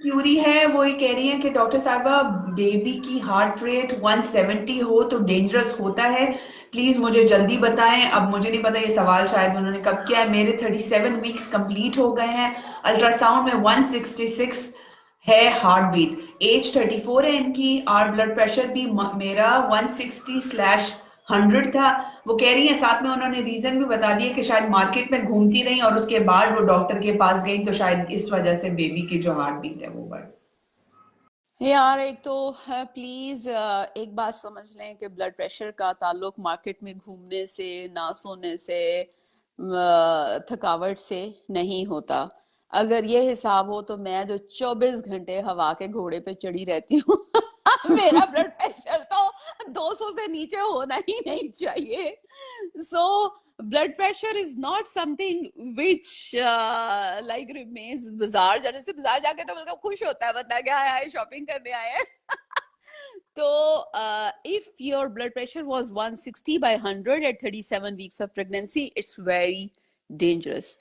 Curie है, वो ये कह रही हैं कि डॉक्टर साहबा बेबी की हार्ट रेट 170 हो तो डेंजरस होता है, प्लीज मुझे जल्दी बताएं। अब मुझे नहीं पता ये सवाल शायद उन्होंने कब किया है, मेरे 37 वीक्स कंप्लीट हो गए हैं, अल्ट्रासाउंड में 166 है हार्ट बीट, एज 34 है इनकी, और ब्लड प्रेशर भी मेरा 160/100 था। वो कह रही है, साथ में उन्होंने रीजन भी बता दिया कि शायद मार्केट में घूमती रही और उसके बाद वो डॉक्टर के पास गई तो शायद इस वजह से बेबी की जो हार्ट बीट है वो बढ़। यार एक तो प्लीज एक बात समझ लें कि ब्लड प्रेशर का ताल्लुक मार्केट में घूमने से, ना सोने से, थकावट से नहीं होता। अगर ये हिसाब हो तो मैं जो 24 घंटे हवा के घोड़े पे चढ़ी रहती हूँ मेरा ब्लड प्रेशर तो 200 से नीचे होना ही नहीं चाहिए। सो blood pressure is not something which like remains। बाजार जाने से, बाजार जाके तो मतलब खुश होता है बंदा, क्या आया है, शॉपिंग करने आए हैं तो if your blood pressure was 160/100 at 37 weeks of pregnancy, it's very dangerous।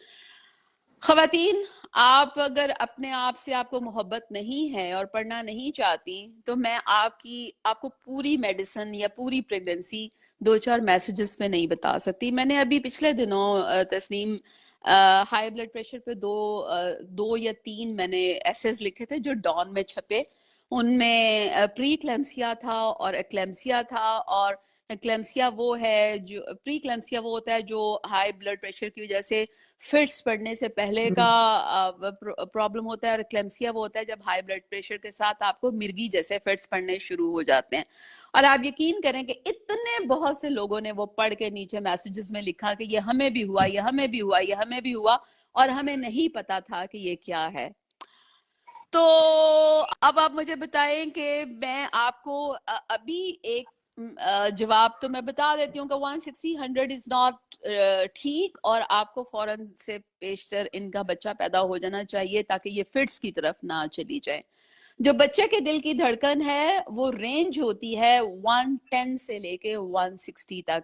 खवातीन, आप अगर अपने आप से आपको मोहब्बत नहीं है और पढ़ना नहीं चाहती तो मैं आपको पूरी मेडिसिन या पूरी प्रेगनेंसी 2-4 मैसेजेस में नहीं बता सकती। मैंने अभी पिछले दिनों तस्नीम हाई ब्लड प्रेशर पे दो या तीन मैंने एसेस लिखे थे जो डॉन में छपे। उनमें प्री क्लैम्सिया था और एक्लैम्सिया था। और क्लैम्सिया वो है जो, प्री क्लैम्सिया वो होता है जो हाई ब्लड प्रेशर की वजह से फिट्स पड़ने से पहले का प्रॉब्लम होता है, और क्लेम्सिया वो होता है जब हाई ब्लड प्रेशर के साथ आपको मिर्गी जैसे फिट्स पड़ने शुरू हो जाते हैं। और आप यकीन करें कि इतने बहुत से लोगों ने वो पढ़ के नीचे मैसेजेस में लिखा कि ये हमें भी हुआ, ये हमें भी हुआ, ये हमें भी हुआ, और हमें नहीं पता था कि ये क्या है। तो अब आप मुझे बताएं कि मैं आपको अभी एक जवाब तो मैं बता देती हूँ कि 160/100 इज नॉट ठीक, और आपको फौरन से पेशतर इनका बच्चा पैदा हो जाना चाहिए ताकि ये फिट्स की तरफ ना चली जाए। जो बच्चे के दिल की धड़कन है वो रेंज होती है 110 से लेके 160 तक।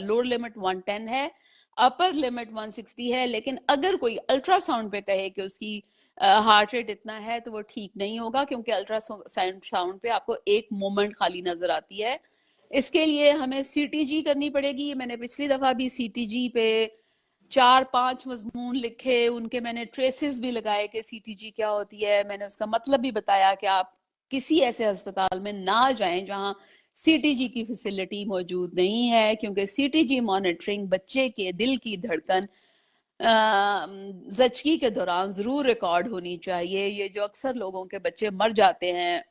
लोअर लिमिट 110 है, अपर लिमिट 160 है। लेकिन अगर कोई अल्ट्रासाउंड पे कहे कि उसकी हार्ट रेट इतना है तो वो ठीक नहीं होगा, क्योंकि अल्ट्रासाउंड पे आपको एक मोमेंट खाली नजर आती है। इसके लिए हमें सीटीजी करनी पड़ेगी। मैंने पिछली दफा भी सीटीजी पे 4-5 मजमून लिखे, उनके मैंने ट्रेसेस भी लगाए कि सीटीजी क्या होती है। मैंने उसका मतलब भी बताया कि आप किसी ऐसे अस्पताल में ना जाएं जहां सीटीजी की फैसिलिटी मौजूद नहीं है, क्योंकि सीटीजी मॉनिटरिंग बच्चे के दिल की धड़कन जचगी के दौरान जरूर रिकॉर्ड होनी चाहिए। ये जो अक्सर लोगों के बच्चे मर जाते हैं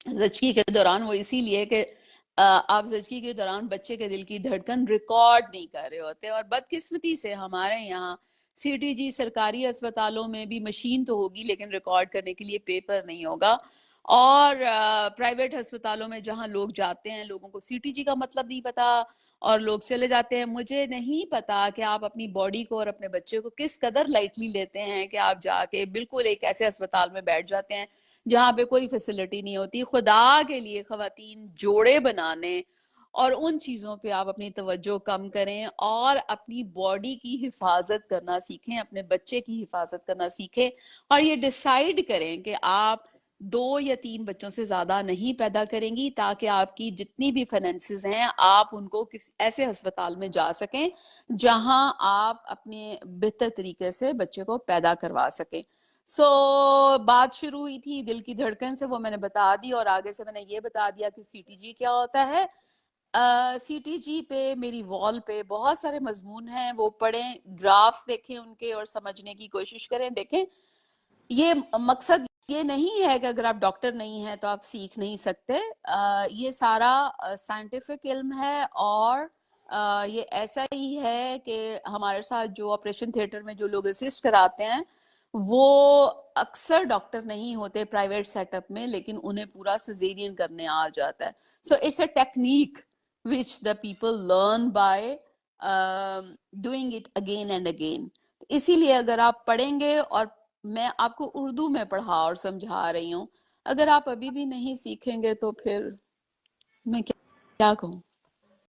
जचगी के दौरान, वो इसीलिए कि आप जचगी के दौरान बच्चे के दिल की धड़कन रिकॉर्ड नहीं कर रहे होते। और बदकिस्मती से हमारे यहाँ सीटीजी सरकारी अस्पतालों में भी मशीन तो होगी लेकिन रिकॉर्ड करने के लिए पेपर नहीं होगा। और प्राइवेट अस्पतालों में जहाँ लोग जाते हैं, लोगों को सीटीजी का मतलब नहीं पता और लोग चले जाते हैं। मुझे नहीं पता कि आप अपनी बॉडी को और अपने बच्चे को किस कदर लाइटली लेते हैं कि आप जाके बिल्कुल एक ऐसे अस्पताल में बैठ जाते हैं जहाँ पे कोई फैसिलिटी नहीं होती। खुदा के लिए खवातीन, जोड़े बनाने और उन चीज़ों पे आप अपनी तवज्जो कम करें और अपनी बॉडी की हिफाजत करना सीखें, अपने बच्चे की हिफाजत करना सीखें, और ये डिसाइड करें कि आप 2 या 3 बच्चों से ज्यादा नहीं पैदा करेंगी, ताकि आपकी जितनी भी फाइनेंसेस हैं आप उनको किस ऐसे अस्पताल में जा सकें जहां आप अपने बेहतर तरीके से बच्चे को पैदा करवा सकें। बात शुरू हुई थी दिल की धड़कन से, वो मैंने बता दी, और आगे से मैंने ये बता दिया कि सीटीजी क्या होता है। सीटीजी पे मेरी वॉल पे बहुत सारे मजमून हैं, वो पढ़ें, ग्राफ्स देखें उनके और समझने की कोशिश करें। देखें, ये मकसद ये नहीं है कि अगर आप डॉक्टर नहीं हैं तो आप सीख नहीं सकते। ये सारा साइंटिफिक इल्म है, और ये ऐसा ही है कि हमारे साथ जो ऑपरेशन थिएटर में जो लोग असिस्ट कराते हैं वो अक्सर डॉक्टर नहीं होते प्राइवेट सेटअप में, लेकिन उन्हें पूरा सिजेरियन करने आ जाता है। So it's a technique which the people learn by doing it again and again। इसीलिए अगर आप पढ़ेंगे, और मैं आपको उर्दू में पढ़ा और समझा रही हूँ, अगर आप अभी भी नहीं सीखेंगे तो फिर मैं क्या कहूँ।